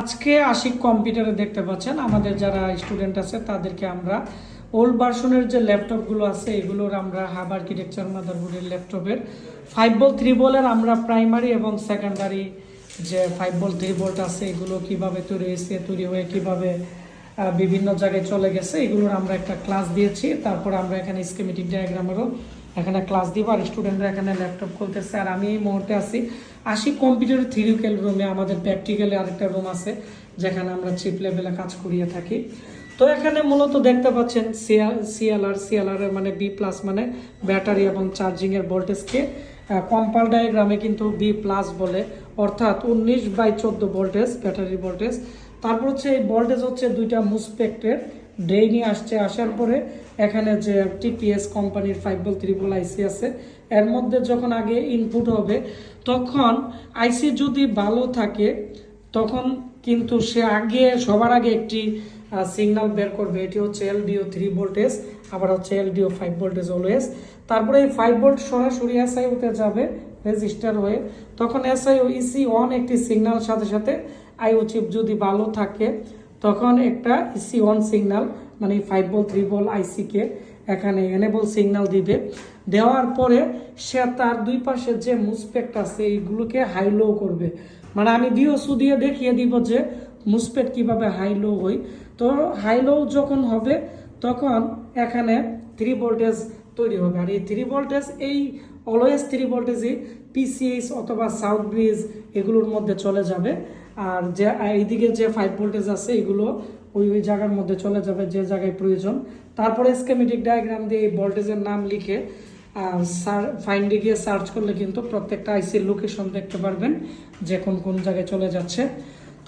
আজকে আশিক কম্পিউটারে দেখতে পাচ্ছেন আমাদের যারা স্টুডেন্ট আছে তাদেরকে আমরা ওল্ড ভার্সনের যে ল্যাপটপগুলো আছে এগুলোর আমরা হাব আর্কিটেকচার মাদারবোর্ডের ল্যাপটপের 5 ভোল্ট 3 ভোল্টের আমরা প্রাইমারি এবং সেকেন্ডারি যে 5 ভোল্ট 3 ভোল্ট আছে এগুলো কিভাবে তৈরি হয়েছে, তৈরি হয়ে কিভাবে বিভিন্ন জায়গায় চলে গেছে এগুলোর আমরা একটা ক্লাস দিয়েছি। তারপর আমরা এখানে স্কিমেটিক ডায়াগ্রামেরও এখানে ক্লাস দিব আর স্টুডেন্টরা এখানে ল্যাপটপ খুলতেছে। আর আমি এই মুহূর্তে আছি আশিক কম্পিউটার থিওরিক্যাল রুমে। আমাদের প্র্যাকটিক্যালে আরেকটা রুম আছে যেখানে আমরা চিপ লেভেলে কাজ করিয়ে থাকি। তো এখানে মূলত দেখতে পাচ্ছেন সিএলআর মানে বি প্লাস মানে ব্যাটারি এবং চার্জিংয়ের ভোল্টেজকে কম্পাল ডায়াগ্রামে কিন্তু বি প্লাস বলে, অর্থাৎ 19/14 ভোল্টেজ ব্যাটারি ভোল্টেজ। তারপর হচ্ছে এই ভোল্টেজ হচ্ছে দুইটা মুসপেক্টের ড্রেইনে আসছে, আসার পরে এখানে যে টিপিএস কোম্পানির 5 ভোল্ট 3 ভোল্ট আইসি আছে এর মধ্যে যখন আগে ইনপুট হবে তখন আইসি যদি ভালো থাকে তখন কিন্তু সে সবার আগে একটি সিগন্যাল বের করবে। এটি হচ্ছে এলডিও 3 ভোল্টেজ, আবার হচ্ছে এলডিও 5 ভোল্টেজ অলওয়েজ। তারপরে এই 5 ভোল্ট সরাসরি এসআইওতে যাবে রেজিস্টার হয়ে, তখন এসআইও ইসি অন একটি সিগন্যাল সাথে সাথে আইও চিপ যদি ভালো থাকে তখন একটা ইসি অন সিগন্যাল মানে 5 ভোল্ট 3 ভোল্ট আইসিকে এখানে এনেবল সিগন্যাল দিবে। দেওয়ার পরে সে তার দুই পাশে যে মুসপেক্ট আছে এইগুলোকে হাই লো করবে। মানে আমি ডিওসু দিয়ে দেখিয়ে দিব যে মুসপেক্ট কিভাবে হাই লো হয়। তো হাই লো যখন হবে তখন এখানে 3 ভোল্টেজ তৈরি হবে। আর এই 3 ভোল্টেজ এই অলওয়েজ 3 ভোল্টেজই পিসিএইচ অথবা সাউথ ব্রিজ এগুলোর মধ্যে চলে যাবে। আর যে এইদিকে যে 5 ভোল্টেজ আছে এগুলো ওই জায়গার মধ্যে চলে যাবে যে জায়গায় প্রয়োজন। তারপরে স্কেমেটিক ডায়াগ্রাম দিয়ে এই ভোল্টেজের নাম লিখে ফাইন্ডে গিয়ে সার্চ করলে কিন্তু প্রত্যেকটা আইসির লোকেশন দেখতে পারবেন যে কোন জায়গায় চলে যাচ্ছে।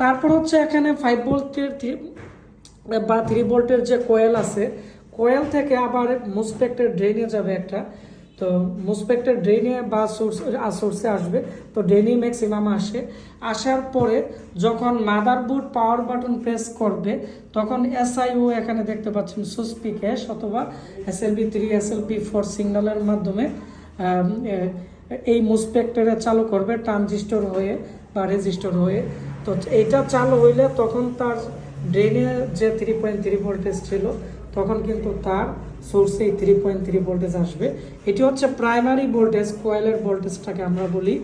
তারপর হচ্ছে এখানে 5 ভোল্টের বা 3 ভোল্টের যে কোয়েল আছে, কোয়েল থেকে আবার মুসপেক্টের ড্রেনে যাবে একটা। তো মুসপেক্টের ড্রেনে বা সোর্সে আসবে, তো ড্রেনেই ম্যাক্সিমাম আসার পরে যখন মাদারবোর্ড পাওয়ার বাটন প্রেস করবে তখন এসআইও এখানে দেখতে পাচ্ছেন সুসপি ক্যাশ অথবা SLP3 SLP4 সিগন্যালের মাধ্যমে এই মুসপেক্টরে চালু করবে ট্রানজিস্টর হয়ে বা রেজিস্টর হয়ে। তো এইটা চালু হইলে তখন তার ড্রেনে যে 3.3 ভোল্টেজ ছিল তখন কিন্তু তার সোর্সে 3.3 ভোল্টেজ আসবে। এটি হচ্ছে প্রাইমারি ভোল্টেজ, কোয়েলের ভোল্টেজটাকে আমরা বলি।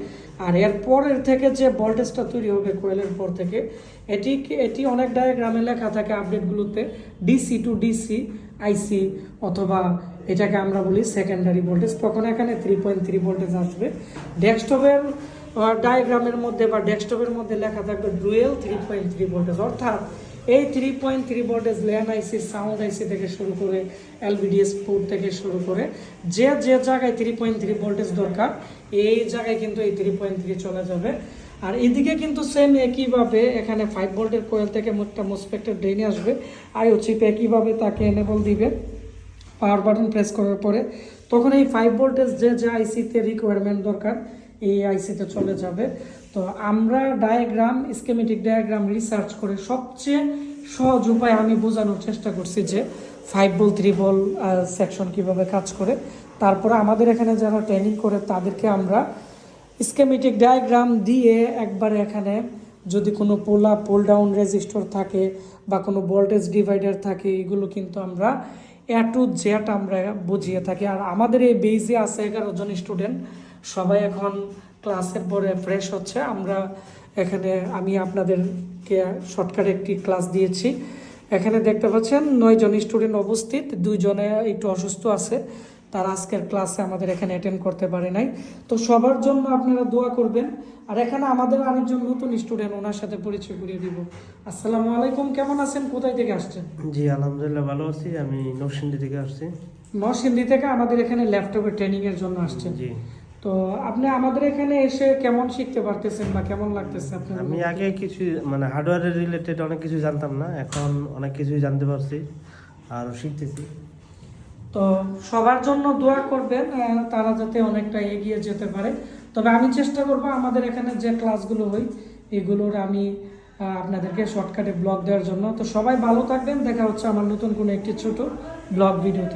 আর এর পরের থেকে যে ভোল্টেজটা তৈরি হবে কোয়েলের পর থেকে এটি অনেক ডায়াগ্রামে লেখা থাকে আপডেটগুলোতে ডিসি টু ডিসি আইসি, অথবা এটাকে আমরা বলি সেকেন্ডারি ভোল্টেজ। তখন এখানে 3.3 ভোল্টেজ আসবে। ডেস্কটপের ডায়াগ্রামের মধ্যে বা ডেস্কটপের মধ্যে লেখা থাকবে ডুয়েল 3.3 ভোল্টেজ, অর্থাৎ এই 3.3 ভোল্টেজ ল্যান আইসি, সাউন্ড আইসি থেকে শুরু করে এলবিডিএস পোর্ট থেকে শুরু করে যে জায়গায় 3.3 ভোল্টেজ দরকার এই জায়গায় কিন্তু এই 3.3 চলে যাবে। আর এদিকে কিন্তু সেম একইভাবে এখানে 5 ভোল্টের কোয়েল থেকে মোটটা মুসপেক্টের ড্রেনে আসবে, আইও চিপ একইভাবে তাকে এনেবল দিবে পাওয়ার বাটন প্রেস করার পরে। তখন এই 5 ভোল্টেজ যে আইসিতে রিকোয়ারমেন্ট দরকার এই আইসিতে চলে যাবে। তো আমরা স্কেমেটিক ডায়াগ্রাম রিসার্চ করে সবচেয়ে সহজ উপায় আমি বোঝানোর চেষ্টা করছি যে 5 ভোল্ট 3 ভোল্ট সেকশন কিভাবে কাজ করে। তারপরে আমাদের এখানে যারা ট্রেনিং করে তাদেরকে আমরা স্কেমেটিক ডায়াগ্রাম দিয়ে একবারে এখানে যদি কোনো পুল ডাউন রেজিস্টর থাকে বা কোনো ভোল্টেজ ডিভাইডার থাকে এগুলো কিন্তু আমরা A to Z আমরা বুঝিয়ে থাকি। আর আমাদের এই বেজে আছে 11 জন স্টুডেন্ট, সবাই এখন ক্লাসের পরে ফ্রেশ হচ্ছে। আমি আপনাদেরকে শর্টকাট একটি ক্লাস দিয়েছি। এখানে দেখতে পাচ্ছেন 9 জন স্টুডেন্ট উপস্থিত, 2 জনে একটু অসুস্থ আছে, তারা আজকের ক্লাসে আমাদের এখানে অ্যাটেন্ড করতে পারে নাই। তো সবার জন্য আপনারা দোয়া করবেন। আর এখানে আমাদের আরেকজন নতুন স্টুডেন্ট, ওনার সাথে পরিচয় করিয়ে দিব। আসসালামু আলাইকুম, কেমন আছেন, কোথায় থেকে আসছেন? জি আলহামদুলিল্লাহ ভালো আছি, আমি নরসিংদী থেকে আসছি। নরসিংদী থেকে আমাদের এখানে ল্যাপটপের ট্রেনিং এর জন্য আসছেন। জি। তো আপনি আমাদের এখানে এসে কেমন শিখতে পারতেছেন বা কেমন লাগতেছে আপনার? আমি আগে কিছু মানে হার্ডওয়্যারের রিলেটেড অনেক কিছু জানতাম না, এখন অনেক কিছুই জানতে পারছি আর শিখতেছি। তো সবার জন্য দোয়া করবেন তারা যাতে অনেকটা এগিয়ে যেতে পারে। তবে আমি চেষ্টা করব আমাদের এখানে যে ক্লাসগুলো হয় এগুলোর আমি আপনাদেরকে শর্টকাটে ব্লগ দেওয়ার জন্য। তো সবাই ভালো থাকবেন, দেখা হচ্ছে আমার নতুন কোনো একটি ছোট ব্লগ ভিডিওতে।